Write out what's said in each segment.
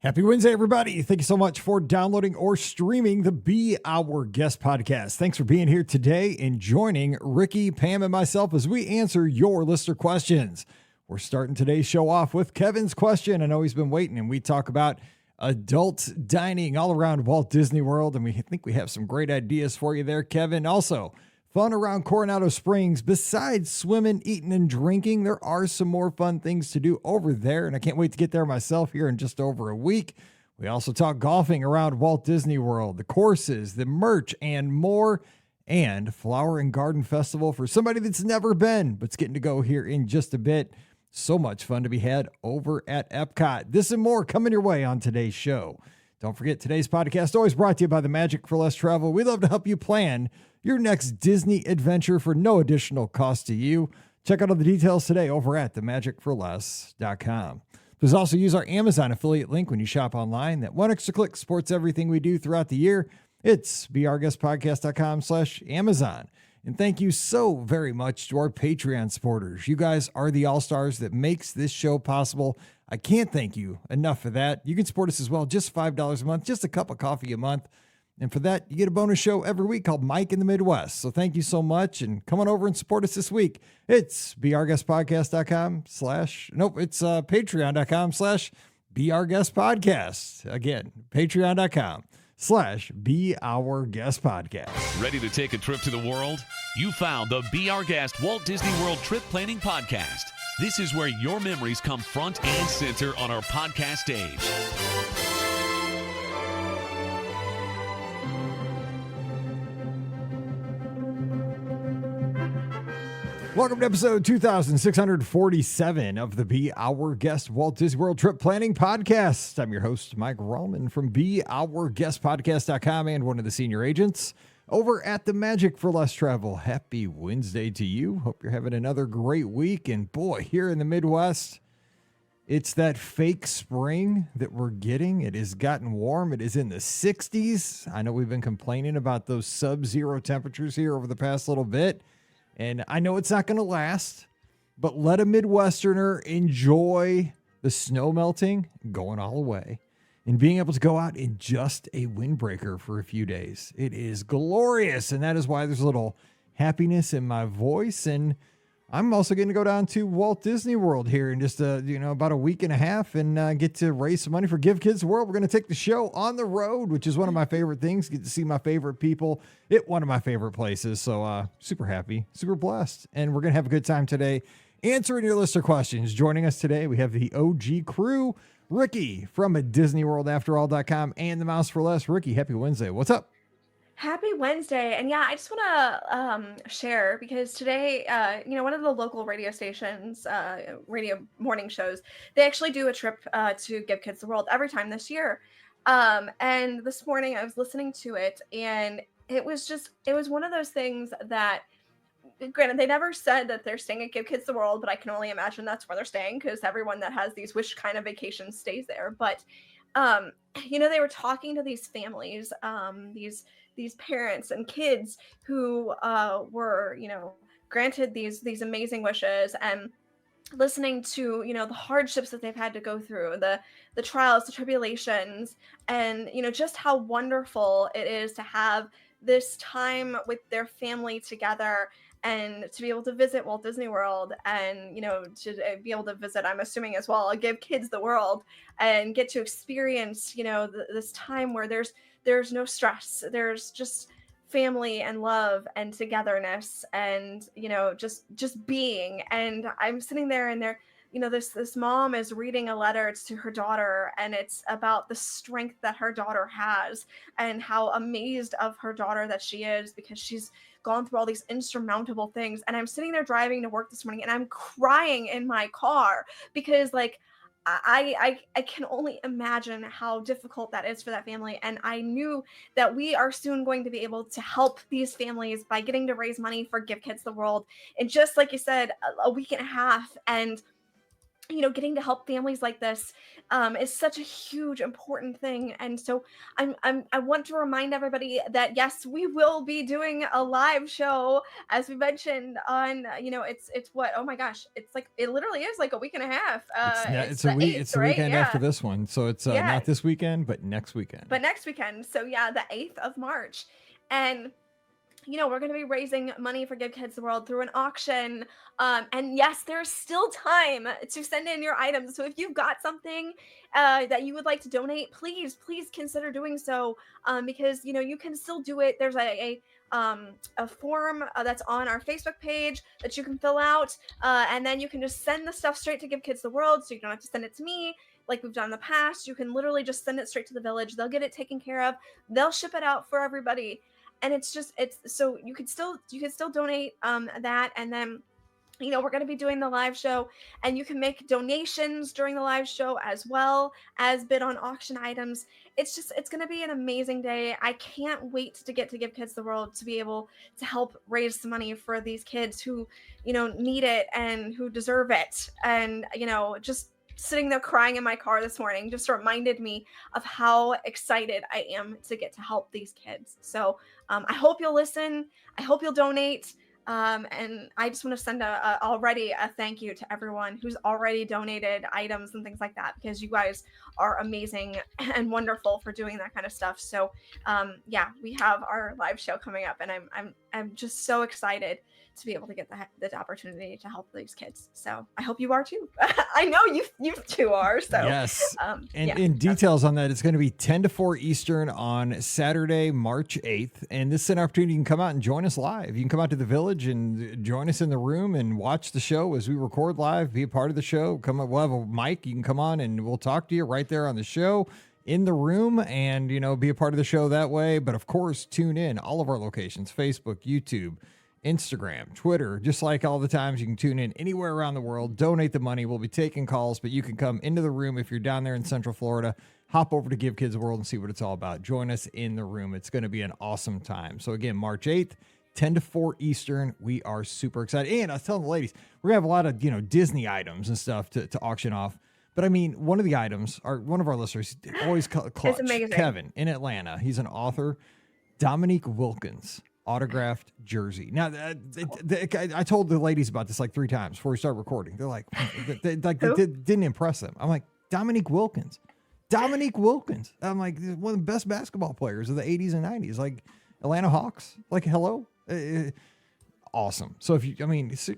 Happy Wednesday, everybody. Thank you so much for downloading or streaming the Be Our Guest podcast. Thanks for being here today and joining Ricky, Pam, and myself as we answer your listener questions. We're starting today's show off with Kevin's question. I know he's been waiting, and we talk about adult dining all around Walt Disney World, and we think we have some great ideas for you there, Kevin. Also, fun around Coronado Springs. Besides swimming, eating, and drinking, there are some more fun things to do over there, and I can't wait to get there myself here in just over a week. We also talk golfing around Walt Disney World, the courses, the merch, and more, and Flower and Garden Festival for somebody that's never been, but's getting to go here in just a bit. So much fun to be had over at Epcot. This and more coming your way on today's show. Don't forget, today's podcast always brought to you by the Magic for Less Travel. We love to help you plan your next Disney adventure for no additional cost to you. Check out all the details today over at themagicforless.com. Please also use our Amazon affiliate link when you shop online. That one extra click supports everything we do throughout the year. It's beourguestpodcast.com/Amazon. And thank you so very much to our Patreon supporters. You guys are the all-stars that makes this show possible. I can't thank you enough for that. You can support us as well, just $5 a month, just a cup of coffee a month. And for that, you get a bonus show every week called Mike in the Midwest. So thank you so much. And come on over and support us this week. It's patreon.com/beourguestpodcast. Again, patreon.com/beourguestpodcast. Ready to take a trip to the world? You found the Be Our Guest Walt Disney World Trip Planning Podcast. This is where your memories come front and center on our podcast stage. Welcome to episode 2647 of the Be Our Guest Walt Disney World Trip Planning Podcast. I'm your host, Mike Rallman from beourguestpodcast.com and one of the senior agents over at the Magic for Less Travel. Happy Wednesday to you. Hope you're having another great week. And boy, here in the Midwest, it's that fake spring that we're getting. It has gotten warm. It is in the 60s. I know we've been complaining about those sub-zero temperatures here over the past little bit. And I know it's not going to last, but let a Midwesterner enjoy the snow melting going all away and being able to go out in just a windbreaker for a few days. It is glorious, and that is why there's a little happiness in my voice. And I'm also going to go down to Walt Disney World here in just about a week and a half and get to raise some money for Give Kids the World. We're going to take the show on the road, which is one of my favorite things. Get to see my favorite people at one of my favorite places. So super happy, super blessed. And we're going to have a good time today answering your listener questions. Joining us today, we have the OG crew, Ricky from DisneyWorldAfterAll.com and the Mouse for Less. Ricky, happy Wednesday. What's up? Happy Wednesday. And yeah, I just want to share because today, one of the local radio stations, radio morning shows, they actually do a trip to Give Kids the World every time this year. And this morning I was listening to it, and it was one of those things that, granted, they never said that they're staying at Give Kids the World, but I can only imagine that's where they're staying because everyone that has these wish kind of vacations stays there. But, they were talking to these families, these parents and kids who were, granted these amazing wishes, and listening to, the hardships that they've had to go through, the trials, the tribulations, and, just how wonderful it is to have this time with their family together and to be able to visit Walt Disney World and, to be able to visit, I'm assuming as well, Give Kids the World and get to experience, this time where there's no stress. There's just family and love and togetherness and, just being. And I'm sitting there and this mom is reading a letter to her daughter, and it's about the strength that her daughter has and how amazed of her daughter that she is because she's gone through all these insurmountable things. And I'm sitting there driving to work this morning and I'm crying in my car because I can only imagine how difficult that is for that family. And I knew that we are soon going to be able to help these families by getting to raise money for Give Kids the World in just, like you said, a week and a half. And getting to help families like this is such a huge, important thing. And so I want to remind everybody that yes, we will be doing a live show, as we mentioned on, it's what, oh my gosh, it's like, it literally is like a week and a half. It's It's a the week. 8th, It's the right? weekend after Yeah. this one, so it's Yeah. not this weekend, but next weekend. But next weekend. So yeah, the 8th of March. And we're going to be raising money for Give Kids the World through an auction. And yes, there's still time to send in your items. So if you've got something that you would like to donate, please consider doing so, because, you can still do it. There's a form that's on our Facebook page that you can fill out. And then you can just send the stuff straight to Give Kids the World. So you don't have to send it to me like we've done in the past. You can literally just send it straight to the village. They'll get it taken care of. They'll ship it out for everybody. And it's so you could still donate that. And then we're going to be doing the live show, and you can make donations during the live show as well as bid on auction items. It's going to be an amazing day. I can't wait to get to Give Kids the World, to be able to help raise some money for these kids who need it and who deserve it. And just sitting there crying in my car this morning just reminded me of how excited I am to get to help these kids. So I hope you'll listen. I hope you'll donate. And I just want to send already a thank you to everyone who's already donated items and things like that, because you guys are amazing and wonderful for doing that kind of stuff. So yeah, we have our live show coming up, and I'm just so excited to be able to get the opportunity to help these kids. So I hope you are too. I know you two are. So yes. In details on that, it's going to be 10 to 4 Eastern on Saturday, March 8th. And this is an opportunity. You can come out and join us live. You can come out to the village and join us in the room and watch the show as we record live, be a part of the show. We'll have a mic. You can come on and we'll talk to you right there on the show in the room, and, be a part of the show that way. But of course, tune in all of our locations: Facebook, YouTube, Instagram, Twitter. Just like all the times you can tune in anywhere around the world, donate the money. We'll be taking calls, but you can come into the room if you're down there in Central Florida. Hop over to Give Kids the World and see what it's all about. Join us in the room. It's going to be an awesome time. So again, March 8th, 10 to 4 Eastern. We are super excited. And I was telling the ladies, we're going to have a lot of, Disney items and stuff to auction off. But I mean, one of the items, one of our listeners, always clutch, Kevin in Atlanta. He's an author. Dominique Wilkins autographed jersey. Now, I told the ladies about this like 3 times before we started recording. They're like, it didn't impress them. I'm like, Dominique Wilkins. I'm like, one of the best basketball players of the 80s and 90s, like Atlanta Hawks. Like, hello. Awesome. So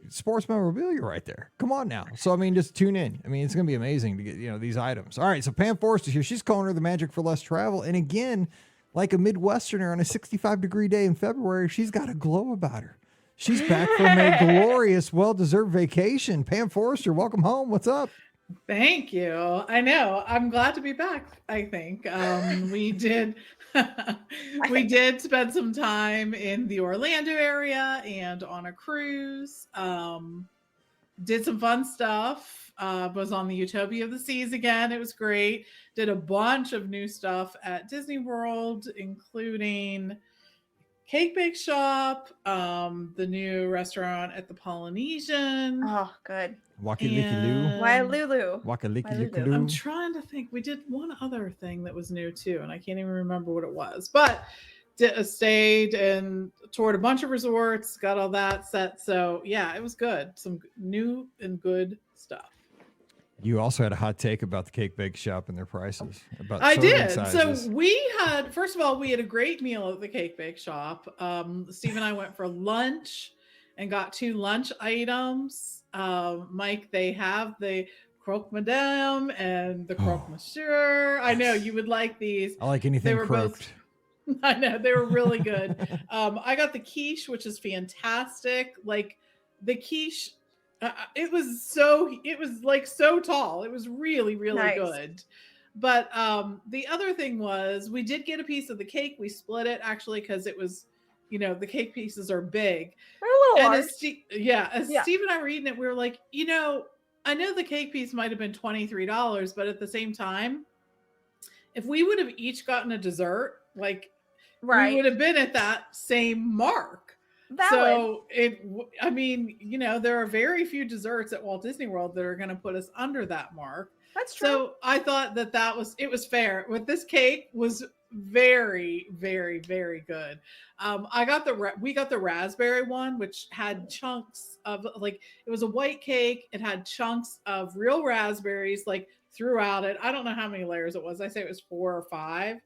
sports memorabilia right there. Come on now. So, just tune in. It's going to be amazing to get, these items. All right. So Pam Forrester's here. She's calling her the magic for less travel. And again, like a Midwesterner on a 65-degree day in February, she's got a glow about her. She's back from a glorious, well-deserved vacation. Pam Forrester, welcome home. What's up? Thank you. I know. I'm glad to be back, I think. We did spend some time in the Orlando area and on a cruise. Did some fun stuff. Was on the Utopia of the Seas again. It was great. Did a bunch of new stuff at Disney World, including Cake Bake Shop, the new restaurant at the Polynesian. Oh, good. Wailulu. Wailulu. I'm trying to think. We did one other thing that was new too, and I can't even remember what it was. But stayed and toured a bunch of resorts, got all that set. So yeah, it was good. Some new and good stuff. You also had a hot take about the Cake Bake Shop and their prices. I did. Sizes. So first of all, we had a great meal at the Cake Bake Shop. Steve and I went for lunch and got 2 lunch items. Mike, they have the croque madame and the croque monsieur. I know you would like these. I like anything croaked. I know, they were really good. I got the quiche, which is fantastic. Like the quiche, it was so tall. It was really, really nice. Good. But the other thing was, we did get a piece of the cake. We split it actually because it was, the cake pieces are big. They're a little large. Steve and I were eating it, we were like, I know the cake piece might have been $23, but at the same time, if we would have each gotten a dessert, we would have been at that same mark. Valid. So I mean, there are very few desserts at Walt Disney World that are going to put us under that mark. That's true. So I thought it was fair. With this cake was very, very, very good. We got the raspberry one, which had chunks of it was a white cake. It had chunks of real raspberries throughout it. I don't know how many layers it was. I say it was 4 or 5.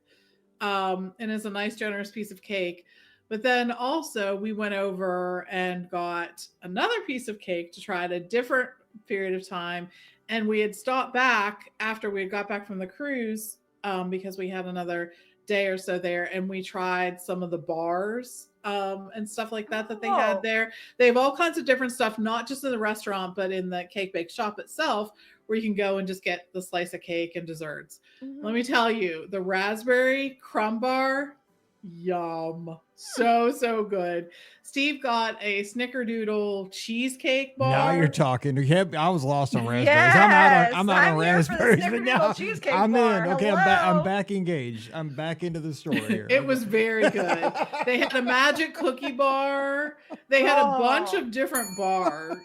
And it's a nice generous piece of cake. But then also we went over and got another piece of cake to try at a different period of time. And we had stopped back after we had got back from the cruise because we had another day or so there, and we tried some of the bars and stuff like that they had there. They have all kinds of different stuff, not just in the restaurant, but in the cake bake shop itself, where you can go and just get the slice of cake and desserts. Mm-hmm. Let me tell you, the raspberry crumb bar, yum. So good. Steve got a snickerdoodle cheesecake bar. Now you're talking. I was lost on raspberries. Yes, I'm out on raspberries. But now cheesecake I'm bar. in. Okay, I'm back engaged. I'm back into the story here. It was very good. They had a magic cookie bar. They had a bunch of different bars.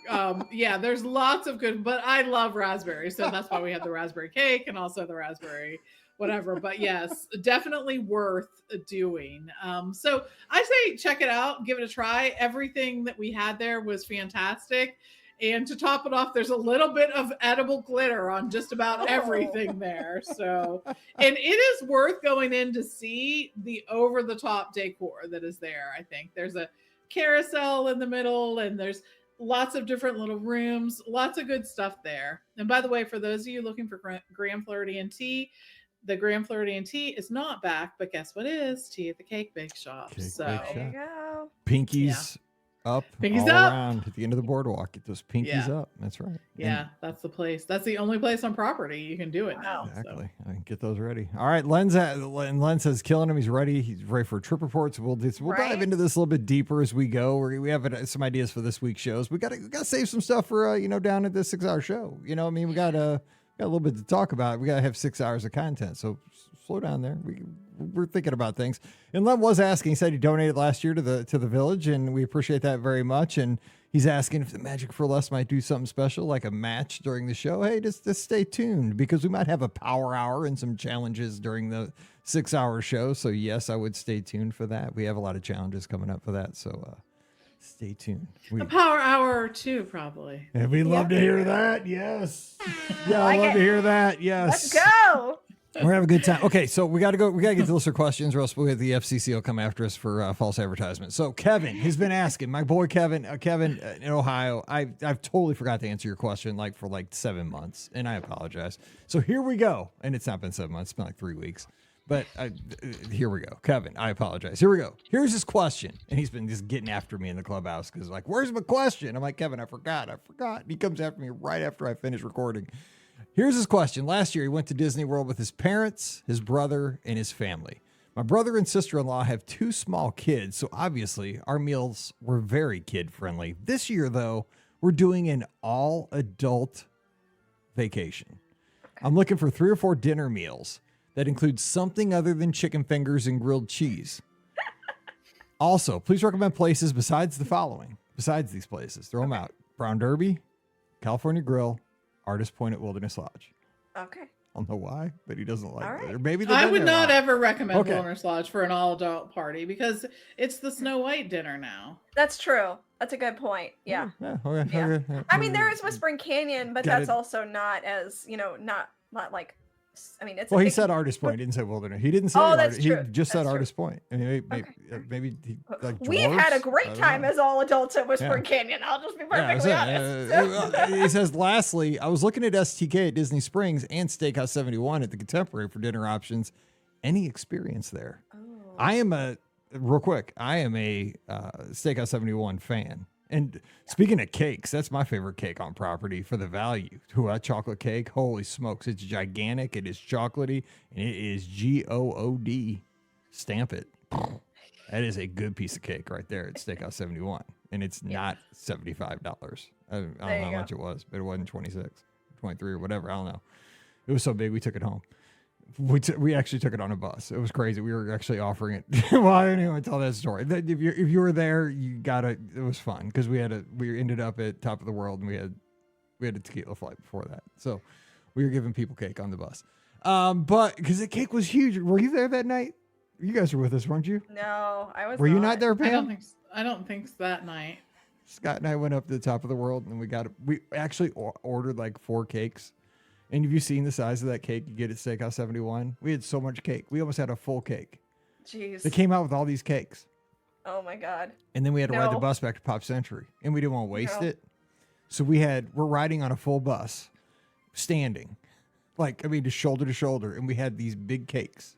There's lots of good, but I love raspberries. So that's why we had the raspberry cake and also the raspberry whatever. But yes, definitely worth doing. So I say check it out, give it a try. Everything that we had there was fantastic. And to top it off, there's a little bit of edible glitter on just about everything there. So, and it is worth going in to see the over-the-top decor that is there. I think there's a carousel in the middle, and there's lots of different little rooms, lots of good stuff there. And by the way, for those of you looking for Graham Floridian tea, the Graham Floridian tea is not back, but guess what is? Tea at the Cake Bake Shop. There you go. Pinkies up Pinkies all up around at the end of the boardwalk. Get those pinkies up. That's right. Yeah, that's the place. That's the only place on property you can do it now. Exactly. So. I can get those ready. All right, Len says killing him. He's ready. He's ready for trip reports. We'll dive into this a little bit deeper as we go. We have some ideas for this week's shows. We got to save some stuff for down at the 6-hour show. We got a little bit to talk about. We got to have 6 hours of content. So slow down there. We're thinking about things. And Len was asking, he said he donated last year to the village, and we appreciate that very much. And he's asking if the Magic for Less might do something special, like a match during the show. Hey, just stay tuned, because we might have a power hour and some challenges during the 6-hour show. So yes, I would stay tuned for that. We have a lot of challenges coming up for that. So stay tuned. A power hour or two, probably. And we'd love to hear that. Yes. Yeah, I'd love to hear that. Yes. Let's go. We're having a good time. Okay, so we got to go. We got to get to listener questions, or else the FCC will come after us for false advertisement. So Kevin has been asking, my boy Kevin in Ohio. I've totally forgot to answer your question for 7 months, and I apologize. So here we go, and it's not been 7 months; it's been 3 weeks. But here we go, Kevin. I apologize. Here we go. Here's his question, and he's been just getting after me in the clubhouse because where's my question? I'm like, Kevin, I forgot. And he comes after me right after I finish recording. Here's his question. Last year, he went to Disney World with his parents, his brother, and his family. My brother and sister-in-law have 2 small kids, so obviously our meals were very kid-friendly. This year, though, we're doing an all-adult vacation. I'm looking for 3 or 4 dinner meals that include something other than chicken fingers and grilled cheese. Also, please recommend places besides these places. Throw them out. Brown Derby, California Grill, Artist Point at Wilderness Lodge. Okay. I don't know why, but he doesn't like right. it. Or maybe I would not ever recommend Wilderness Lodge for an all-adult party because it's the Snow White dinner now. That's true. That's a good point. Yeah. Okay. I mean, there is Whispering Canyon, but that's also not as, not like, I mean, it's. Well, he said Artist Point. He didn't say Wilderness. He didn't say. That's true. He just said That's Artist Point. I mean, maybe we've had a great time as all adults at Whispering Canyon. I'll just be perfectly honest. He says, lastly, I was looking at STK at Disney Springs and Steakhouse 71 at the Contemporary for dinner options. Any experience there? Oh. I am a Steakhouse 71 fan. And speaking of cakes, that's my favorite cake on property for the value. That chocolate cake, holy smokes, it's gigantic, it is chocolatey, and it is GOOD. Stamp it. That is a good piece of cake right there at Steakhouse 71. And it's not $75. I don't know how much it was, but it wasn't 26, 23 or whatever. I don't know. It was so big, we took it home. we actually took it on a bus. It was crazy. We were actually offering it. Well, I didn't even tell that story. If you were there, you got it. It was fun because we ended up at Top of the World and we had a tequila flight before that. So we were giving people cake on the bus. But because the cake was huge. Were you there that night? You guys were with us, weren't you? No, I was. Were you not there, Pam? I don't think so that night. Scott and I went up to the Top of the World and we actually ordered like 4 cakes. And have you seen the size of that cake you get at Steakhouse 71? We had so much cake. We almost had a full cake. Jeez. They came out with all these cakes. Oh my God. And then we had to ride the bus back to Pop Century. And we didn't want to waste it. So we're riding on a full bus, standing. Just shoulder to shoulder. And we had these big cakes.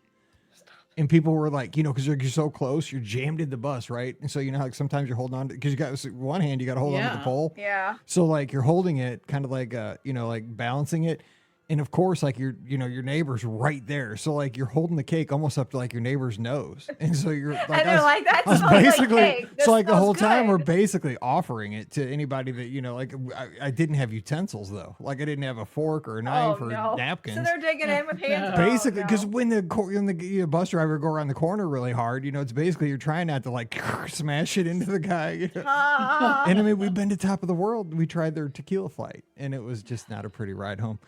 And people were like, because you're so close, you're jammed in the bus, right? And so, like sometimes you're holding on to, because you got one hand, you got to hold on to the pole. Yeah. So like you're holding it kind of like, like balancing it. And of course, like your neighbor's right there. So like you're holding the cake almost up to like your neighbor's nose. And so you're like, and they're like, that smells basically, like cake. so like the whole time we're basically offering it to anybody that, like I didn't have utensils though. Like I didn't have a fork or a knife or napkins. So they're digging in with hands. Basically, because when the bus driver go around the corner really hard, it's basically you're trying not to like smash it into the guy. And I mean, we've been to Top of the World. We tried their tequila flight and it was just not a pretty ride home.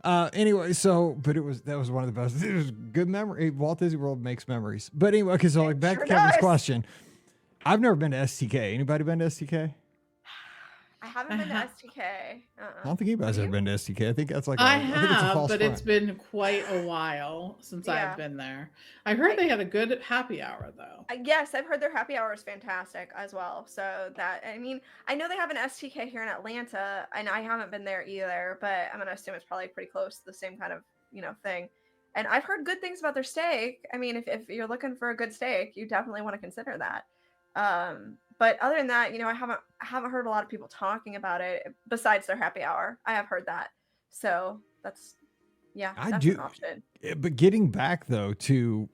Anyway, but that was one of the best. It was good memory. Walt Disney World makes memories. But anyway, okay, so like back to Kevin's question. I've never been to STK. Anybody been to STK? I haven't been to STK. I don't think anybody's ever been to STK. I think that's like I think it's a have, false but front. it's been quite a while since I've been there. I heard they had a good happy hour though. Yes, I've heard their happy hour is fantastic as well. So I know they have an STK here in Atlanta, and I haven't been there either, but I'm gonna assume it's probably pretty close to the same kind of thing. And I've heard good things about their steak. I mean, if you're looking for a good steak, you definitely want to consider that. But other than that, I haven't heard a lot of people talking about it besides their happy hour. I have heard that. So that's an option. But getting back though to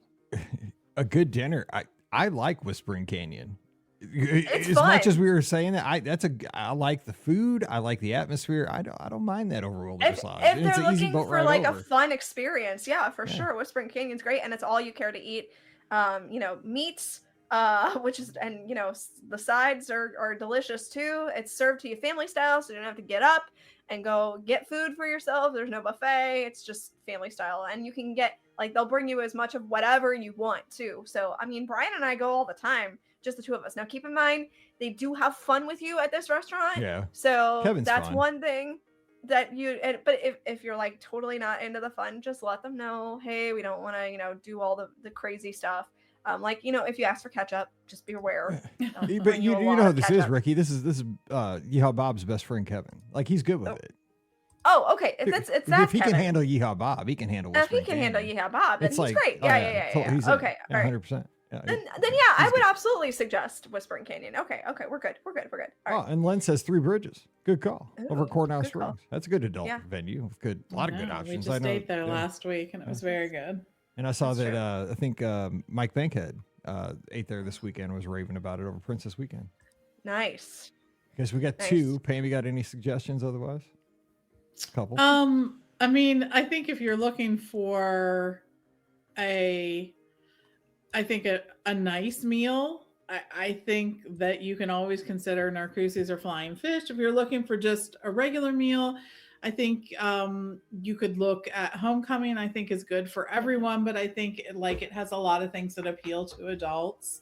a good dinner, I like Whispering Canyon. It's as fun. Much as we were saying that, I like the food, I like the atmosphere. I don't mind that over Wilderness Lodge. If they're looking for like over. a fun experience, for sure, Whispering Canyon's great, and it's all you care to eat. Meats. Which is, and the sides are delicious too. It's served to you family style, so you don't have to get up and go get food for yourself. There's no buffet. It's just family style, and you can get they'll bring you as much of whatever you want too. So I mean, Brian and I go all the time, just the two of us. Now keep in mind, they do have fun with you at this restaurant. Yeah. So Kevin's that's fun. one thing that but if you're like totally not into the fun, just let them know, hey, we don't want to do all the crazy stuff. If you ask for ketchup, just be aware. But you know who this is, Ricky. This is Yeehaw Bob's best friend, Kevin. Like he's good with it. Oh, okay. If he can handle Yeehaw Bob, he can handle. If he can handle Yeehaw Bob, then he's great. Yeah. Okay, all right. 100%. Yeah, then I would absolutely suggest Whispering Canyon. Okay, we're good. All right. And Len says Three Bridges. Good call. Over at Coronado good Springs. call. That's a good adult venue with a lot of good options. We just ate there last week, and it was very good. And I saw that I think Mike Bankhead ate there this weekend, was raving about it over Princess Weekend. Nice. Guess we got 2. Pam, you got any suggestions otherwise? A couple. I mean, I think if you're looking for a nice meal, I think that you can always consider Narcoossee's or Flying Fish. If you're looking for just a regular meal, I think you could look at Homecoming. I think is good for everyone, but I think it has a lot of things that appeal to adults,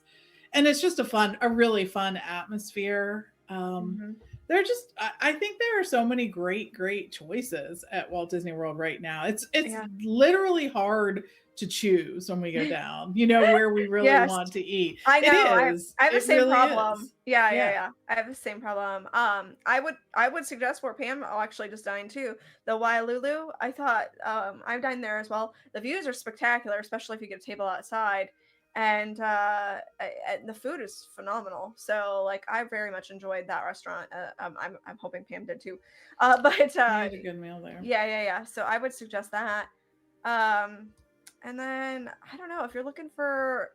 and it's just a really fun atmosphere. I think there are so many great choices at Walt Disney World right now. It's literally hard to choose when we go down, where we really want to eat. I know. I have the same problem. Is. Yeah. I have the same problem. I would suggest where Pam actually just dined too, the Waialulu. I thought I've dined there as well. The views are spectacular, especially if you get a table outside. And the food is phenomenal. So I very much enjoyed that restaurant. I'm hoping Pam did too. But you had a good meal there. Yeah. So I would suggest that. And then I don't know if you're looking for.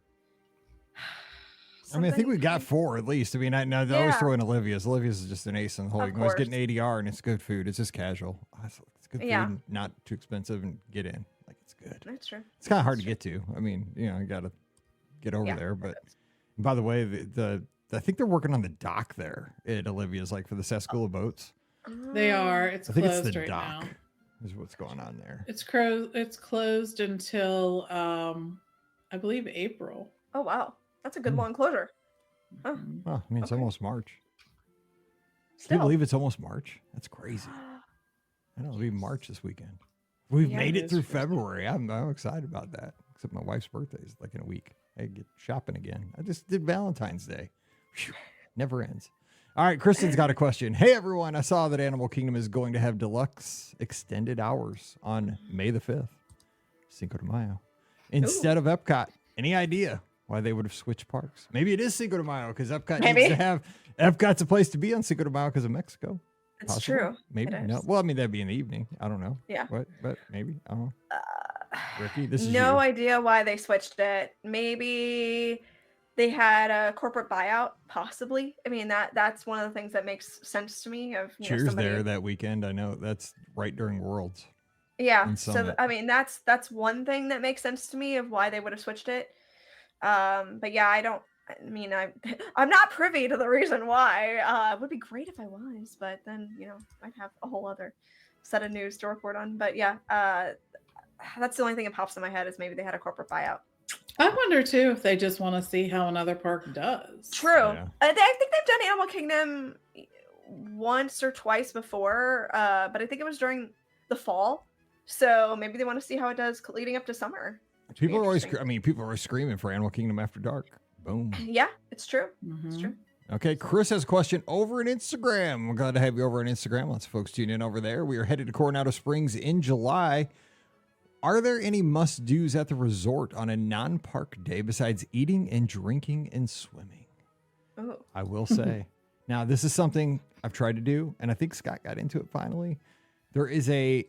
I think we got 4 at least. I mean, I always throw in Olivia's. Olivia's is just an ace in the hole. You can always get an ADR, and it's good food. It's just casual. It's good food, and not too expensive, and get in. It's good. That's true. It's kind of hard to get to. I mean, you got to get over there. But by the way, I think they're working on the dock there at Olivia's, like for the Sascula boats. They are. It's I think closed it's the right dock now. is what's going on there. It's closed until I believe April. Oh wow, that's a good long closure. Huh. Well, I mean, it's Okay. almost March. Can Still. you believe it's almost March? That's crazy. I know it'll be March this weekend. We've made it through February. I'm excited about that. Except my wife's birthday is like in a week. I get shopping again. I just did Valentine's Day. Whew, never ends. All right, Kristen's got a question. Hey, everyone. I saw that Animal Kingdom is going to have deluxe extended hours on May the 5th, Cinco de Mayo, instead of Epcot. Any idea why they would have switched parks? Maybe it is Cinco de Mayo because Epcot needs to have Epcot's a place to be on Cinco de Mayo because of Mexico. It's Possibly. true. Maybe. It No. is. Well, I mean, that'd be in the evening. I don't know. Yeah. But maybe. I don't know. Ricky, this is No you. idea why they switched it. Maybe they had a corporate buyout, possibly. I mean, that's one of the things that makes sense to me. Of Cheers somebody... there that weekend. I know that's right during Worlds. Yeah. and So Summit. I mean, that's one thing that makes sense to me of why they would have switched it. But yeah, I'm not privy to the reason why. It would be great if I was, but then I'd have a whole other set of news to report on. But yeah, that's the only thing that pops in my head is maybe they had a corporate buyout. I wonder too if they just want to see how another park does. True. Yeah. I think they've done Animal Kingdom once or twice before, but I think it was during the fall. So maybe they want to see how it does leading up to summer. People are always, Interesting. people are always screaming for Animal Kingdom After Dark. Boom. Yeah, it's true. Mm-hmm. It's true. Okay, Chris has a question over on Instagram. We're glad to have you over on Instagram. Lots of folks tune in over there. We are headed to Coronado Springs in July. Are there any must-dos at the resort on a non-park day besides eating and drinking and swimming? Oh, I will say. Now, this is something I've tried to do, and I think Scott got into it finally. There is a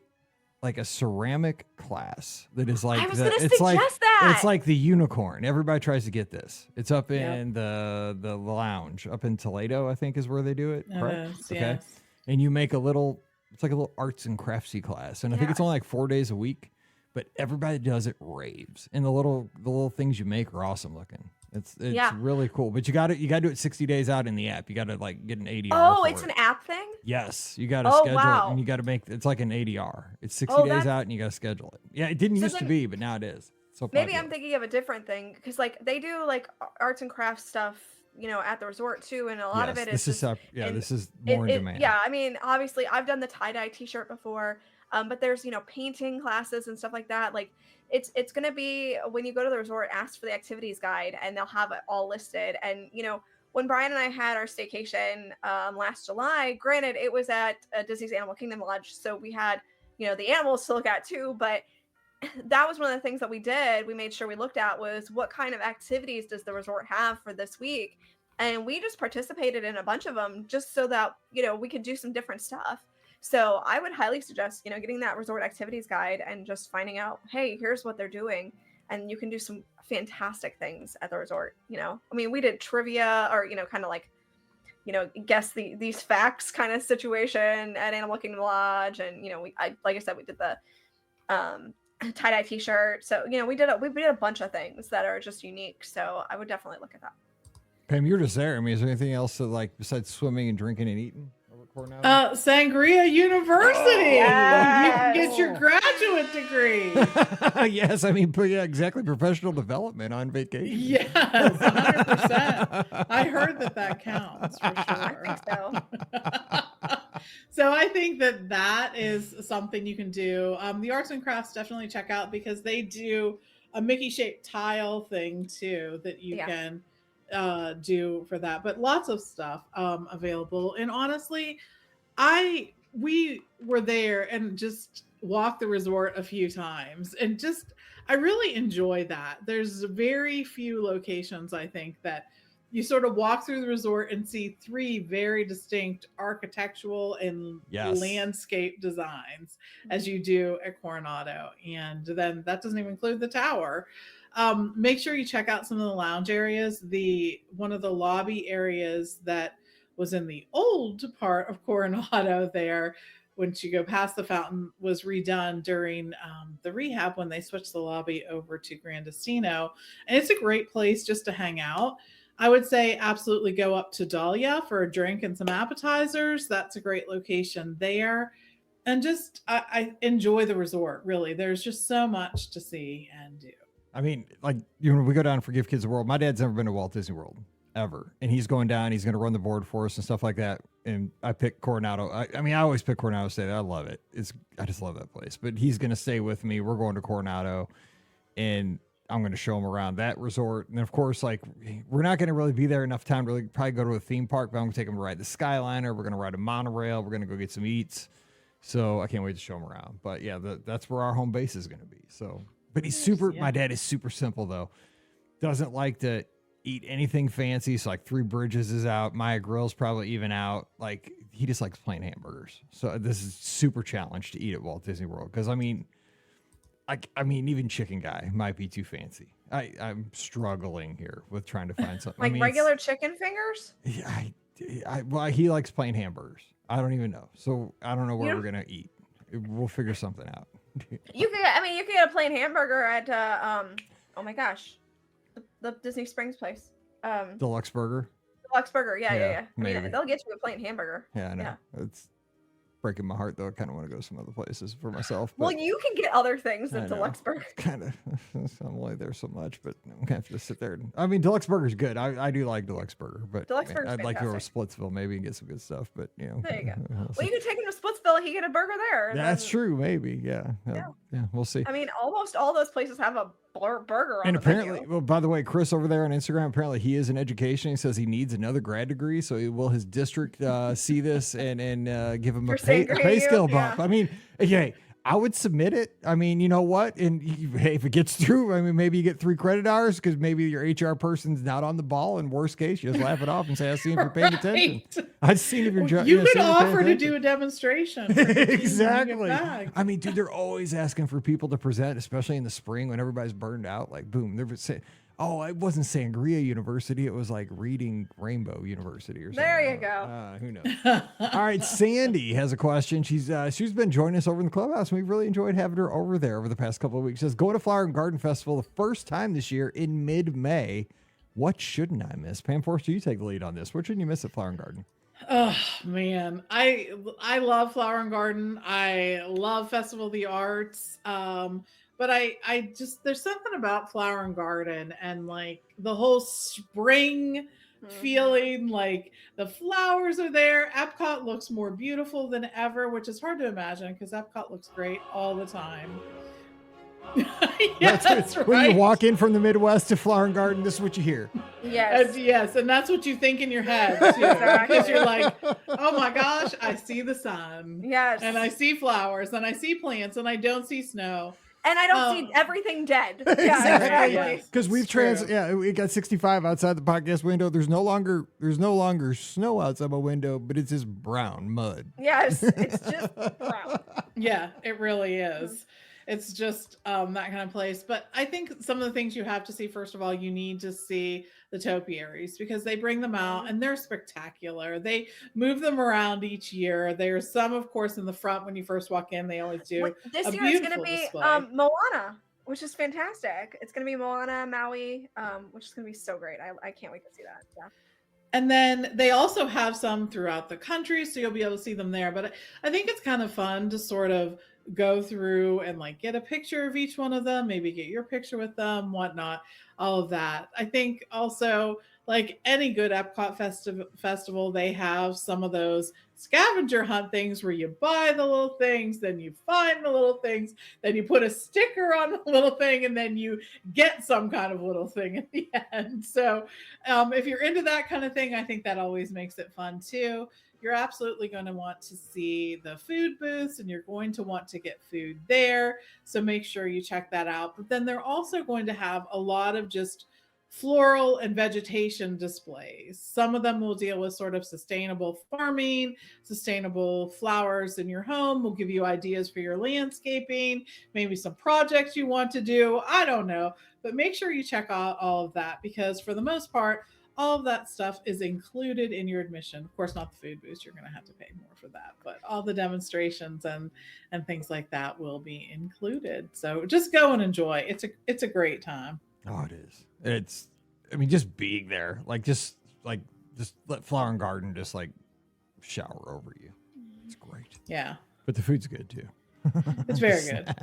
ceramic class that is like I was going to suggest that. it's like the unicorn. Everybody tries to get this. It's up in the lounge up in Toledo, I think is where they do it. Correct? Yes. And you make it's like a little arts and craftsy class. And I think it's only like 4 days a week, but everybody does it raves. And the little things you make are awesome looking. It's really cool. But you got to do it 60 days out in the app. You got to like get an ADR. Oh, for it's it. an app thing? Yes, you got to schedule wow. it, and you got to make it's like an ADR. It's 60 days out, and you got to schedule it. Yeah, it didn't used to be, but now it is. So maybe popular. I'm thinking of a different thing because like they do like arts and crafts stuff, at the resort too, and a lot of it is this is more in demand. Yeah, I mean, obviously, I've done the tie-dye T-shirt before, but there's painting classes and stuff like that. Like it's gonna be when you go to the resort, ask for the activities guide, and they'll have it all listed. And when Brian and I had our staycation last July, granted it was at Disney's Animal Kingdom Lodge, so we had the animals to look at too, but that was one of the things that we did. We made sure we looked at was what kind of activities does the resort have for this week, and we just participated in a bunch of them just so that we could do some different stuff. So I would highly suggest getting that resort activities guide and just finding out, hey, here's what they're doing, and you can do some fantastic things at the resort. I mean, we did trivia or kind of like guess these facts kind of situation at Animal Kingdom Lodge, and like I said, we did the tie-dye T-shirt. So we did a bunch of things that are just unique. So I would definitely look at that. Pam, you're just there. I mean, is there anything else that like besides swimming and drinking and eating over at Coronado? Sangria University. Yes. You can get your graduate degree. Yes, I mean, exactly. Professional development on vacation. Yes, 100%. I heard that counts for sure. I think so. So I think that is something you can do. The arts and crafts definitely check out because they do a Mickey shaped tile thing too that you can do for that. But lots of stuff available. And honestly, we were there and just walked the resort a few times, and I really enjoy that. There's very few locations I think that you sort of walk through the resort and see three very distinct architectural and landscape designs as you do at Coronado. And then that doesn't even include the tower. Make sure you check out some of the lounge areas. One of the lobby areas that was in the old part of Coronado there once you go past the fountain, was redone during the rehab when they switched the lobby over to Grandestino. And it's a great place just to hang out. I would say absolutely go up to Dahlia for a drink and some appetizers. That's a great location there. And just, I enjoy the resort, really. There's just so much to see and do. I mean, like, you know, we go down for Give Kids the World. My dad's never been to Walt Disney World ever. And he's going down, he's going to run the board for us and stuff like that. And I picked Coronado. I mean, I always pick Coronado State. I love it. I just love that place. But he's going to stay with me. We're going to Coronado and I'm going to show him around that resort. And of course, like, we're not going to really be there enough time to really probably go to a theme park, but I'm going to take him to ride the Skyliner. We're going to ride a monorail. We're going to go get some eats. So I can't wait to show him around. But yeah, that's where our home base is going to be. So, but he's super, my dad is super simple though. Doesn't like to eat anything fancy. So like Three Bridges is out. Maya Grill's probably even out. Like he just likes plain hamburgers. So this is super challenge to eat at Walt Disney World. Cause I mean, even Chicken Guy might be too fancy. I'm struggling here with trying to find something. Like regular chicken fingers? Yeah, well, he likes plain hamburgers. I don't even know. So I don't know where we're going to eat. We'll figure something out. You could get a plain hamburger at, oh my gosh, the Disney Springs place. Deluxe Burger? Deluxe Burger, yeah. Maybe. They'll get you a plain hamburger. Yeah, I know. Yeah. It's breaking my heart, though. I kind of want to go to some other places for myself. Well, you can get other things than Deluxe Burger. Kind of. I'm only there so much, but I'm going to have to sit there. I mean, Deluxe Burger's good. I do like Deluxe Burger, but Deluxe Burger's I'd like to go to Splitsville maybe and get some good stuff, but, you know. There you go. Well, you can take him to Splitsville. He get a burger there. That's true. Maybe. Yeah, we'll see. I mean, almost all those places have a burger on and the apparently, menu. well, by the way, Chris over there on Instagram, apparently he is in education. He says he needs another grad degree. So will his district see this and give him a pay scale bump? Yeah. I mean, hey, I would submit it. I mean, you know what? And hey, if it gets through, I mean, maybe you get 3 credit hours because maybe your HR person's not on the ball. In worst case, you just laugh it off and say, "I see if you're paying attention." I've seen if you're. You could offer to do a demonstration. Exactly. I mean, dude, they're always asking for people to present, especially in the spring when everybody's burned out. Like, boom, they're saying, "Oh, it wasn't Sangria University. It was like Reading Rainbow University or something." There you go. Who knows? All right, Sandy has a question. She's been joining us over in the clubhouse. We've really enjoyed having her over there over the past couple of weeks. She says, going to Flower and Garden Festival the first time this year in mid-May. What shouldn't I miss? Pam Forster, you take the lead on this. What shouldn't you miss at Flower and Garden? Oh man, I love Flower and Garden. I love Festival of the Arts. But I just, there's something about Flower and Garden and like the whole spring feeling, like the flowers are there. Epcot looks more beautiful than ever, which is hard to imagine because Epcot looks great all the time. Yes, that's right. When you walk in from the Midwest to Flower and Garden, this is what you hear. Yes. Yes. And that's what you think in your head too. Because you're like, oh my gosh, I see the sun. Yes. And I see flowers and I see plants and I don't see snow. And I don't see everything dead. Yeah, exactly. Because we got 65 outside the podcast window. There's no longer snow outside my window, but it's just brown mud. Yes, it's just brown. Yeah, it really is. It's just that kind of place. But I think some of the things you have to see, first of all, you need to see the topiaries because they bring them out and they're spectacular. They move them around each year. There's some, of course, in the front when you first walk in. They always do. This year it's going to be Moana, which is fantastic. It's going to be Moana, Maui, which is going to be so great. I can't wait to see that. Yeah. And then they also have some throughout the country, so you'll be able to see them there. But I think it's kind of fun to sort of go through and like get a picture of each one of them, maybe get your picture with them, whatnot, all of that. I think also like any good Epcot festival, they have some of those scavenger hunt things where you buy the little things, then you find the little things, then you put a sticker on the little thing, and then you get some kind of little thing at the end. So if you're into that kind of thing, I think that always makes it fun too. You're absolutely going to want to see the food booths and you're going to want to get food there. So make sure you check that out. But then they're also going to have a lot of just floral and vegetation displays. Some of them will deal with sort of sustainable farming, sustainable flowers in your home. Will give you ideas for your landscaping, maybe some projects you want to do. I don't know, but make sure you check out all of that because for the most part, All of that stuff is included in your admission. Of course, not the food booths. You're going to have to pay more for that, but all the demonstrations and things like that will be included. So just go and enjoy. It's a great time. Oh, it is. I mean, just being there, just let Flower and Garden just like shower over you. It's great. Yeah. But the food's good too. It's very good.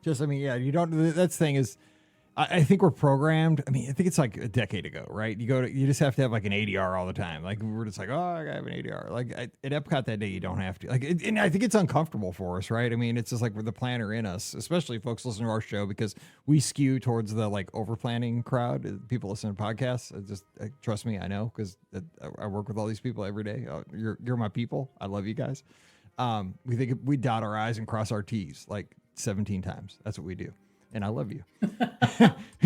Just, I mean, yeah, you don't, that's the thing is, I think we're programmed. I mean, I think it's like a decade ago, right? You just have to have like an ADR all the time. Like we're just like, oh, I gotta have an ADR. Like at Epcot that day, you don't have to. And I think it's uncomfortable for us, right? I mean, it's just like we're the planner in us, especially folks listening to our show because we skew towards the like over planning crowd. People listen to podcasts. Trust me, I know because I work with all these people every day. You're my people. I love you guys. We think we dot our I's and cross our T's like 17 times. That's what we do. And I love you.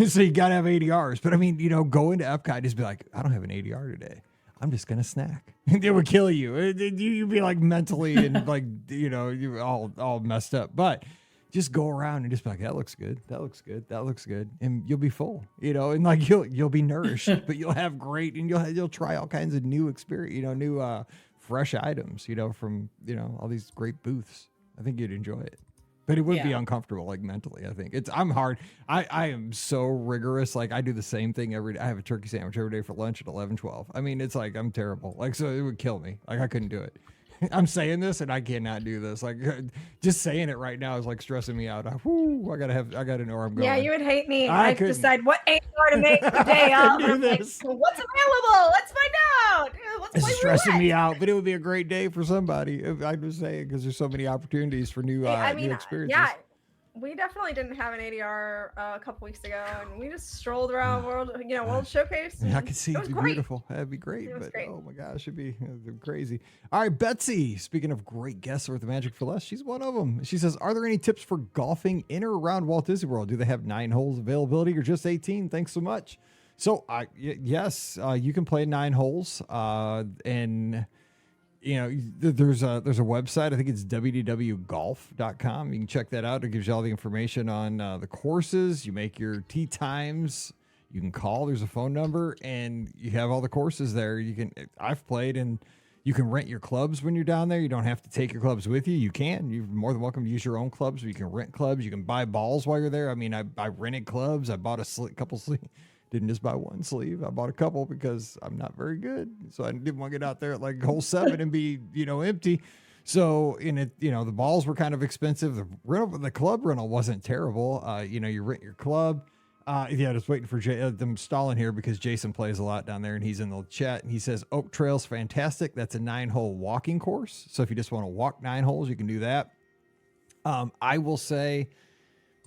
So you got to have ADRs. But I mean, go into Epcot, just be like, I don't have an ADR today. I'm just going to snack. They would kill you. You'd be like mentally and like, you're all messed up. But just go around and just be like, that looks good. That looks good. That looks good. And you'll be full, and like you'll be nourished, but you'll have great, and you'll try all kinds of new experience, new fresh items, from, all these great booths. I think you'd enjoy it. But it would be uncomfortable, like mentally, I think. I'm hard. I am so rigorous. Like I do the same thing every day. I have a turkey sandwich every day for lunch at 11:12. I mean, it's like I'm terrible. Like, so it would kill me. Like I couldn't do it. I'm saying this and I cannot do this. Like just saying it right now is like stressing me out. I gotta know where I'm going. Yeah, you would hate me. I I'd decide what AR to make today. do this. Like, what's available? Let's find out. It's stressing me out, but it would be a great day for somebody. I'm just saying because there's so many opportunities for new experiences. Yeah, we definitely didn't have an ADR a couple weeks ago, and we just strolled around World Showcase. Yeah, I could see it'd be beautiful. That'd be great. But great. Oh my gosh, it'd be crazy. All right, Betsy. Speaking of great guests with the Magic for Less, she's one of them. She says, "Are there any tips for golfing in or around Walt Disney World? Do they have 9 holes availability or just 18? Thanks so much." So, yes, you can play 9 holes, and there's a website. I think it's www.golf.com. You can check that out. It gives you all the information on the courses. You make your tee times. You can call. There's a phone number, and you have all the courses there. I've played, and you can rent your clubs when you're down there. You don't have to take your clubs with you. You can. You're more than welcome to use your own clubs. Or you can rent clubs. You can buy balls while you're there. I mean, I rented clubs. I bought a couple sleeves. Didn't just buy one sleeve. I bought a couple because I'm not very good. So I didn't want to get out there at like hole 7 and be, empty. So the balls were kind of expensive. The club rental wasn't terrible. You rent your club. Just waiting for I'm stalling here because Jason plays a lot down there and he's in the chat and he says Oak Trail's fantastic. That's a 9-hole walking course. So if you just want to walk 9 holes, you can do that. I will say,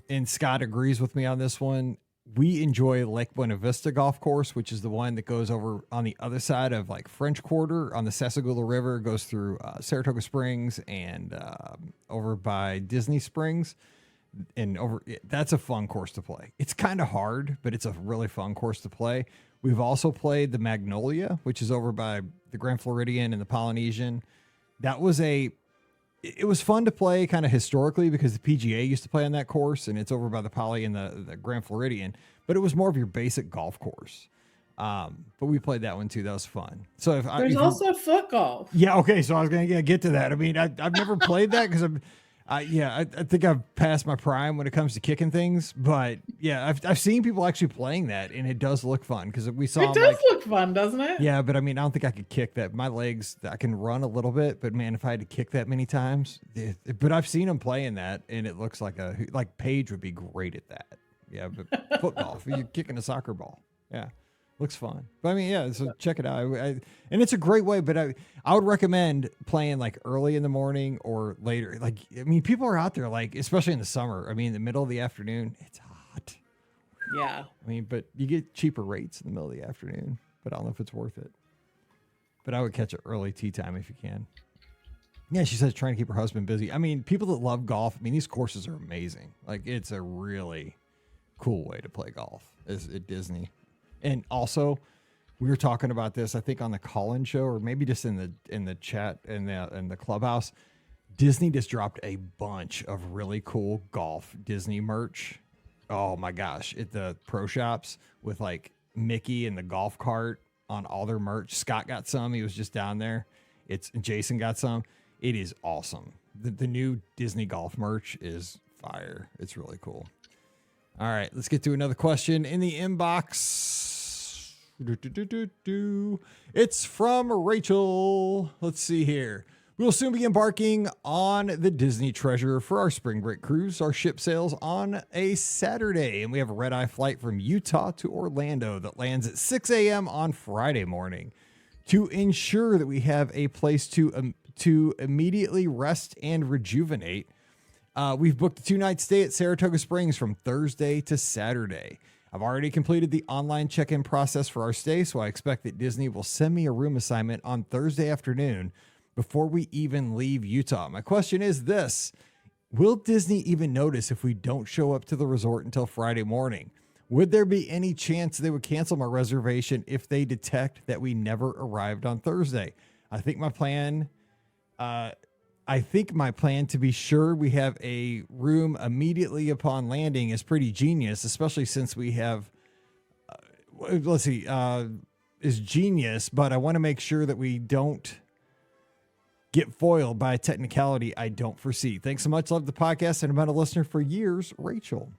and Scott agrees with me on this one, we enjoy Lake Buena Vista Golf Course, which is the one that goes over on the other side of like French Quarter on the Sassagoula River, goes through Saratoga Springs and over by Disney Springs. And that's a fun course to play. It's kind of hard, but it's a really fun course to play. We've also played the Magnolia, which is over by the Grand Floridian and the Polynesian. It was fun to play kind of historically because the PGA used to play on that course and it's over by the Poly and the Grand Floridian, but it was more of your basic golf course. But we played that one too. That was fun. So there's also foot golf. Yeah. Okay. So I was going to get to that. I mean, I've never played that because I think I've passed my prime when it comes to kicking things, but yeah, I've seen people actually playing that and it does look fun because we saw it does look fun, doesn't it? Yeah, but I mean, I don't think I could kick that. My legs, I can run a little bit, but man, if I had to kick that many times, but I've seen them playing that and it looks like Paige would be great at that. Yeah, but foot golf, you're kicking a soccer ball. Yeah. Looks fun. But I mean, yeah, so check it out. And it's a great way, but I would recommend playing like early in the morning or later. Like, I mean, people are out there, like, especially in the summer. I mean, in the middle of the afternoon, it's hot. Yeah. I mean, but you get cheaper rates in the middle of the afternoon, but I don't know if it's worth it. But I would catch an early tea time if you can. Yeah, she says trying to keep her husband busy. I mean, people that love golf, I mean, these courses are amazing. Like, it's a really cool way to play golf at Disney. And also, we were talking about this, I think, on the call-in show, or maybe just in the chat in the clubhouse. Disney just dropped a bunch of really cool golf Disney merch. Oh my gosh, at the pro shops with like Mickey and the golf cart. on all their merch. Scott got some. He was just down there. Jason got some. It is awesome. The new Disney golf merch is fire. It's really cool. All right, let's get to another question in the inbox. It's from Rachel. Let's see here. We will soon be embarking on the Disney Treasure for our spring break cruise. Our ship sails on a Saturday, and we have a red-eye flight from Utah to Orlando that lands at 6 a.m. on Friday morning. To ensure that we have a place to immediately rest and rejuvenate, we've booked a 2-night stay at Saratoga Springs from Thursday to Saturday. I've already completed the online check-in process for our stay, so I expect that Disney will send me a room assignment on Thursday afternoon before we even leave Utah. My question is this: will Disney even notice if we don't show up to the resort until Friday morning? Would there be any chance they would cancel my reservation if they detect that we never arrived on Thursday? I think my plan to be sure we have a room immediately upon landing is pretty genius, especially since we have, is genius, but I want to make sure that we don't get foiled by a technicality I don't foresee. Thanks so much. Love the podcast and I've been a listener for years, Rachel.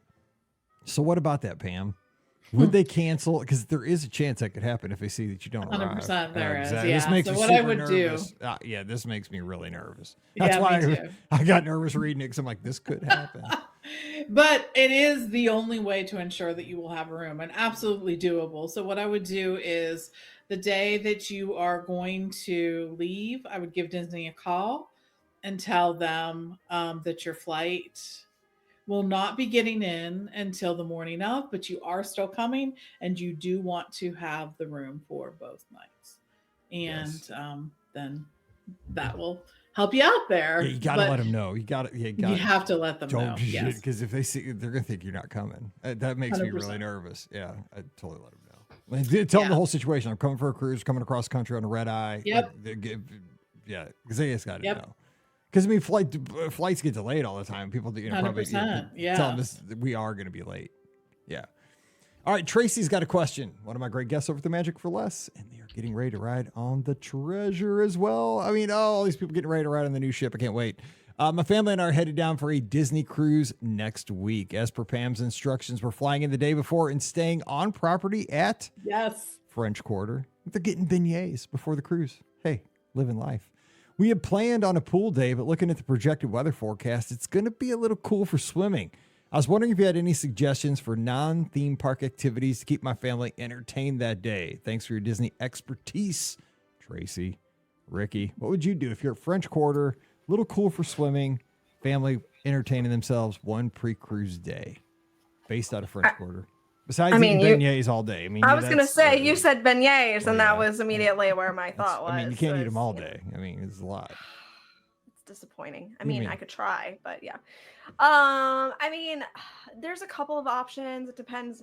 So what about that, Pam? Would they cancel? Because there is a chance that could happen if they see that you don't arrive. 100% there is. Exactly. Yeah. This makes So me what super I would nervous. do. This makes me really nervous. Yeah, That's why me too. I got nervous reading it because I'm like, this could happen. But it is the only way to ensure that you will have a room, and absolutely doable. So what I would do is the day that you are going to leave, I would give Disney a call and tell them that your flight will not be getting in until the morning of, but you are still coming and you do want to have the room for both nights. And Yes. Then that will help you out there. Yeah, you got to let them know. You have to let them know. Yes. Because if they see, they're going to think you're not coming. That makes me 100%. really nervous. Yeah, I totally let them know. And tell them the whole situation. I'm coming for a cruise, coming across country on a red eye. Yep. Because they just got to Yep. know. Because I mean, flights get delayed all the time. People, probably 100%, yeah. tell them this, we are going to be late. Yeah. All right, Tracy's got a question. One of my great guests over at the Magic for Less, and they are getting ready to ride on the Treasure as well. I mean, all these people getting ready to ride on the new ship. I can't wait. My family and I are headed down for a Disney cruise next week. As per Pam's instructions, we're flying in the day before and staying on property at French Quarter. They're getting beignets before the cruise. Hey, living life. We had planned on a pool day, but looking at the projected weather forecast, it's going to be a little cool for swimming. I was wondering if you had any suggestions for non-theme park activities to keep my family entertained that day. Thanks for your Disney expertise, Tracy. Ricky, what would you do if you're at French Quarter, a little cool for swimming, family entertaining themselves one pre-cruise day based out of French Quarter? Besides eating beignets all day. I was going to say, you said beignets, and that was immediately where my thought was. I mean, you can't eat them all day. I mean, it's a lot. It's disappointing. I mean, I could try, but yeah. I mean, there's a couple of options. It depends,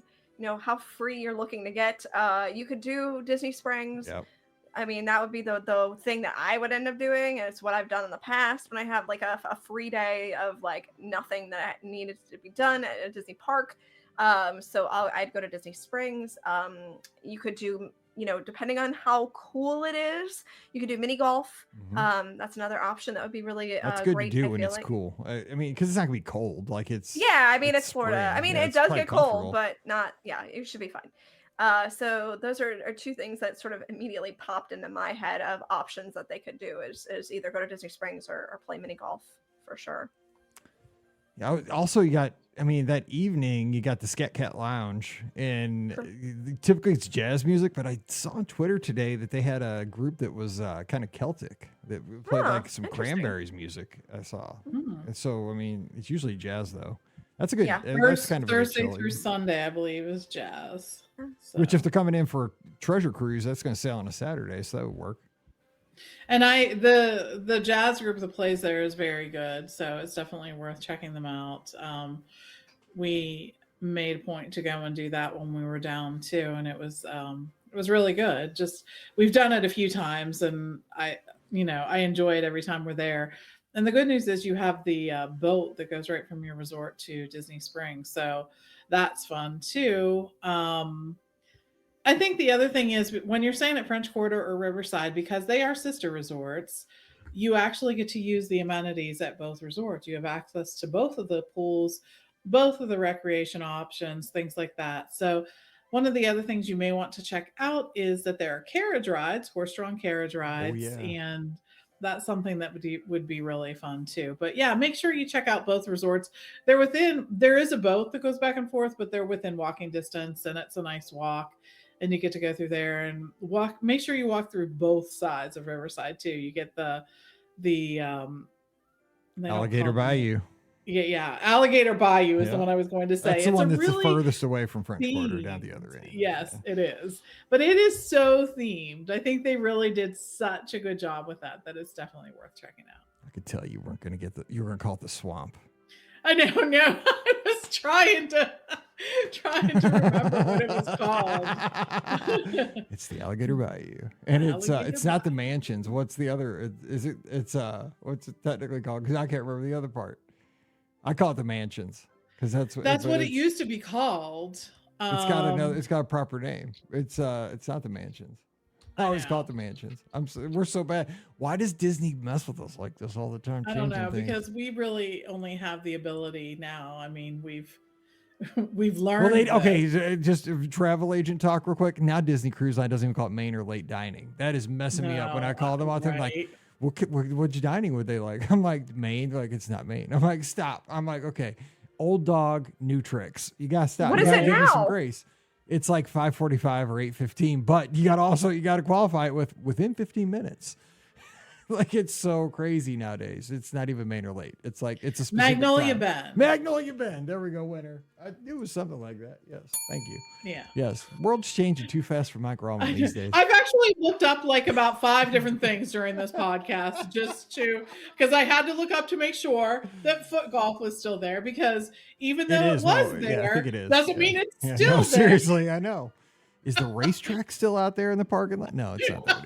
how free you're looking to get. You could do Disney Springs. Yep. I mean, that would be the thing that I would end up doing. It's what I've done in the past when I have like a free day of like nothing that needed to be done at a Disney park. So I'd go to Disney Springs. You could do, depending on how cool it is, you could do mini golf. Mm-hmm. That's another option that would be really that's good great to do when it's cool. I mean, because it's not gonna be cold. Like it's it's Florida. I mean, it does get cold, but not. Yeah, it should be fine. So those are two things that sort of immediately popped into my head of options that they could do is either go to Disney Springs or play mini golf for sure. Yeah. Also, you got. I mean, that evening you got the Scat Cat Lounge, and typically it's jazz music. But I saw on Twitter today that they had a group that was kind of Celtic that played like some Cranberries music. I saw, and so I mean, it's usually jazz though. That's a good. Yeah. That's kind of Thursday through Sunday, I believe, is jazz. So. Which, if they're coming in for a treasure cruise, that's going to sail on a Saturday, so that would work. And the jazz group that plays there is very good, so it's definitely worth checking them out. We made a point to go and do that when we were down too, and it was really good. Just we've done it a few times, and I enjoy it every time we're there. And the good news is you have the boat that goes right from your resort to Disney Springs, so that's fun too. I think the other thing is when you're staying at French Quarter or Riverside, because they are sister resorts, you actually get to use the amenities at both resorts. You have access to both of the pools, both of the recreation options, things like that. So, one of the other things you may want to check out is that there are carriage rides, horse-drawn carriage Oh rides, yeah. and that's something that would be really fun too. But yeah, make sure you check out both resorts. There is a boat that goes back and forth, but they're within walking distance, and it's a nice walk. And you get to go through there and walk. Make sure you walk through both sides of Riverside too. You get the they don't Alligator call them the- Bayou. yeah, Alligator Bayou is the Yeah. one I was going to say. That's the It's one a that's really the furthest away from French Quarter down the themed. other end. Yes, Yeah. it is. But it is so themed. I think they really did such a good job with that it's definitely worth checking out. I could tell you weren't going to you were going to call it the swamp. I know, no. I was trying to remember what it was called. It's the Alligator Bayou, and it's Alligator not the mansions. What's the other? It's what's it technically called? Because I can't remember the other part. I call it the mansions because that's what it used to be called. It's got a proper name. It's not the mansions. I always call it the mansions. We're so bad. Why does Disney mess with us like this all the time? I don't know, things? because we really only have the ability now. I mean, we've learned. Well, that- okay, just travel agent talk real quick. Now Disney Cruise Line doesn't even call it main or late dining. That is messing me up when I call them out there. Like, right. what you dining would they like? I'm like, main. They're like, it's not main. I'm like, stop. I'm like, okay, old dog, new tricks. You gotta stop. What You is gotta it give me some now? grace. It's like 5:45 or 8:15, but you gotta qualify it within 15 minutes. Like, it's so crazy nowadays. It's not even main or late. It's like it's a specific Magnolia time. Bend. Magnolia Bend. There we go, winner. I knew it was something like that. Yes, thank you. Yeah. Yes, world's changing too fast for Mike Rallman these days. I've actually looked up like about 5 different things during this podcast because I had to look up to make sure that foot golf was still there, because even though it was there, I think it is. doesn't mean it's Yeah, still no, there. seriously, I know. Is the racetrack still out there in the parking lot? No, it's not there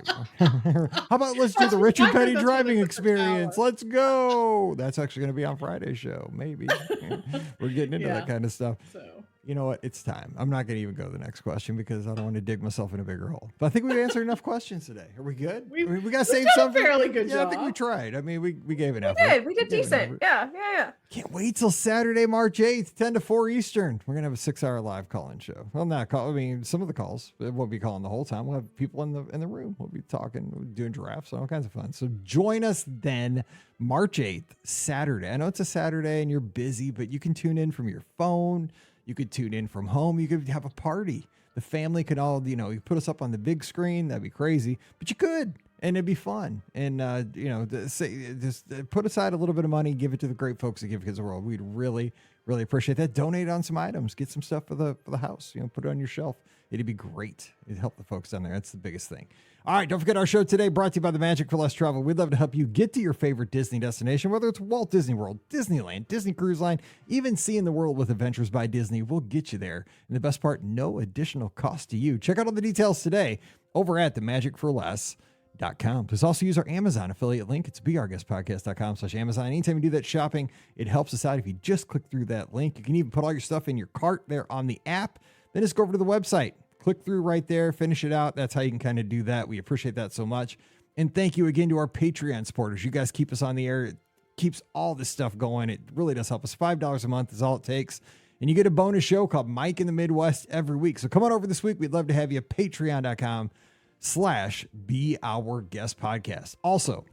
anymore. How about let's do the Richard I heard Petty that's what driving they put the experience? tower. Let's go. That's actually going to be on Friday's show. Maybe. Yeah. We're getting into that Yeah. kind of stuff. So You know what? It's time. I'm not going to even go to the next question because I don't want to dig myself in a bigger hole. But I think we've answered enough questions today. Are we good? We- we got to we've save done a something. fairly good Yeah, I think we job. tried. I mean, we gave an effort. We did gave an decent. effort. Yeah. Can't wait till Saturday, March 8th, 10 to 4 Eastern. We're going to have a 6-hour live call-in show. Well, not call. I mean, some of the calls. It won't be calling the whole time. We'll have people in the room. We'll be talking, doing drafts, all kinds of fun. So join us then, March 8th, Saturday. I know it's a Saturday and you're busy, but you can tune in from your phone. You could tune in from home. You could have a party. The family could all, you put us up on the big screen. That'd be crazy, but you could, and it'd be fun. And, just put aside a little bit of money, give it to the great folks that Give Kids the World. We'd really, really appreciate that. Donate on some items, get some stuff for the house, put it on your shelf. It'd be great. It'd help the folks down there. That's the biggest thing. All right, don't forget our show today brought to you by the Magic for Less Travel. We'd love to help you get to your favorite Disney destination, whether it's Walt Disney World, Disneyland, Disney Cruise Line, even seeing the world with Adventures by Disney. We'll get you there. And the best part, no additional cost to you. Check out all the details today over at themagicforless.com. Please also use our Amazon affiliate link. It's beourguestpodcast.com/Amazon. Anytime you do that shopping, it helps us out if you just click through that link. You can even put all your stuff in your cart there on the app. Then just go over to the website. Click through right there, finish it out. That's how you can kind of do that. We appreciate that so much. And thank you again to our Patreon supporters. You guys keep us on the air. It keeps all this stuff going. It really does help us. $5 a month is all it takes. And you get a bonus show called Mike in the Midwest every week. So come on over this week. We'd love to have you. Patreon.com/BeOurGuestPodcast. Also,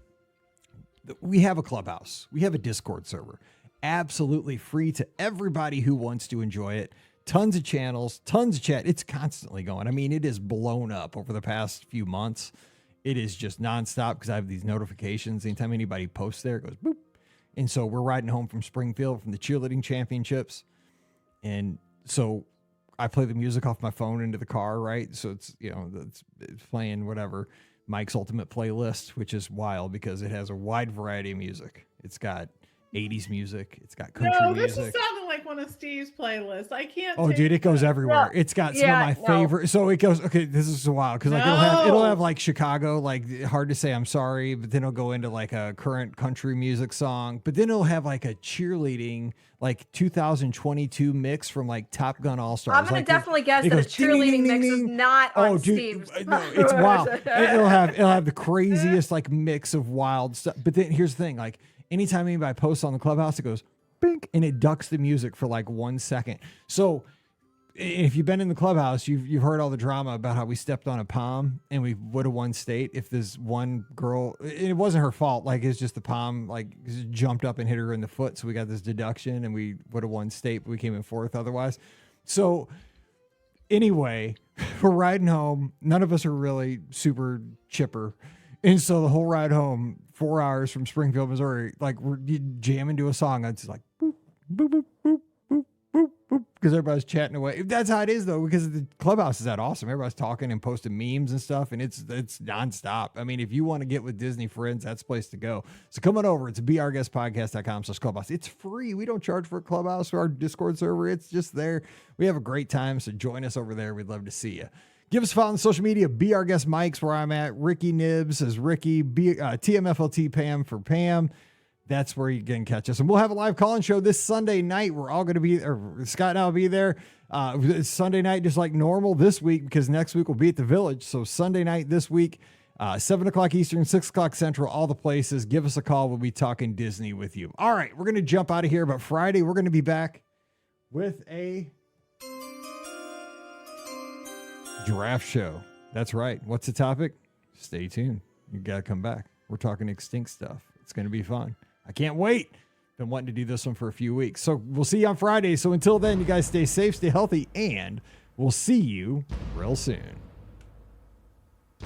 we have a Clubhouse. We have a Discord server. Absolutely free to everybody who wants to enjoy it. Tons of channels, tons of chat. It's constantly going. I mean, it is blown up over the past few months. It is just nonstop because I have these notifications. Anytime anybody posts there, it goes boop. And so we're riding home from Springfield from the cheerleading championships. And so I play the music off my phone into the car, right? So it's, it's playing whatever, Mike's Ultimate Playlist, which is wild because it has a wide variety of music. It's got 80s music. It's got country No, this music. is sounding like one of Steve's playlists. I can't. Oh, take dude, it goes that. everywhere. It's got some of my favorite. So it goes. Okay, this is wild because like it'll have like Chicago, like Hard to Say I'm Sorry, but then it'll go into like a current country music song, but then it'll have like a cheerleading like 2022 mix from like Top Gun All Stars. I'm gonna like definitely guess that goes, a cheerleading mix is not on Steve's. No, it's wild. It'll have the craziest like mix of wild stuff. But then here's the thing, like anytime anybody posts on the Clubhouse, it goes bink and it ducks the music for like 1 second. So if you've been in the Clubhouse, you've heard all the drama about how we stepped on a palm and we would have won state if this one girl, it wasn't her fault. Like it's just the palm like jumped up and hit her in the foot. So we got this deduction and we would have won state, but we came in fourth otherwise. So anyway, we're riding home. None of us are really super chipper. And so the whole ride home, 4 hours from Springfield, Missouri, like we're jamming to a song. It's like boop, boop, boop, boop, boop, boop, boop, because everybody's chatting away. That's how it is though, because the Clubhouse is that awesome. Everybody's talking and posting memes and stuff, and it's nonstop. I mean, if you want to get with Disney friends, that's the place to go. So come on over. It's beourguestpodcast.com/Clubhouse. It's free. We don't charge for a Clubhouse or our Discord server. It's just there. We have a great time, so join us over there. We'd love to see you. Give us a follow on social media. Be Our Guest Mike's where I'm at. Ricky Nibs is Ricky. TMFLT Pam for Pam. That's where you can catch us. And we'll have a live call-in show this Sunday night. We're all going to be, or Scott and I will be there. It's Sunday night just like normal this week because next week we'll be at the Village. So Sunday night this week, 7 o'clock Eastern, 6 o'clock Central, all the places. Give us a call. We'll be talking Disney with you. All right, we're going to jump out of here. But Friday, we're going to be back with a giraffe show. That's right. What's the topic? Stay tuned. You got to come back. We're talking extinct stuff. It's going to be fun. I can't wait. Been wanting to do this one for a few weeks. So we'll see you on Friday. So until then, you guys stay safe, stay healthy, and we'll see you real soon.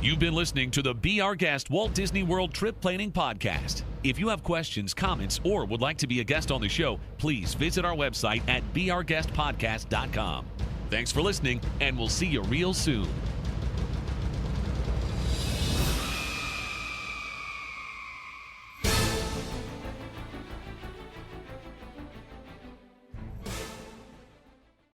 You've been listening to the Be Our Guest Walt Disney World Trip Planning Podcast. If you have questions, comments, or would like to be a guest on the show, please visit our website at beourguestpodcast.com. Thanks for listening, and we'll see you real soon.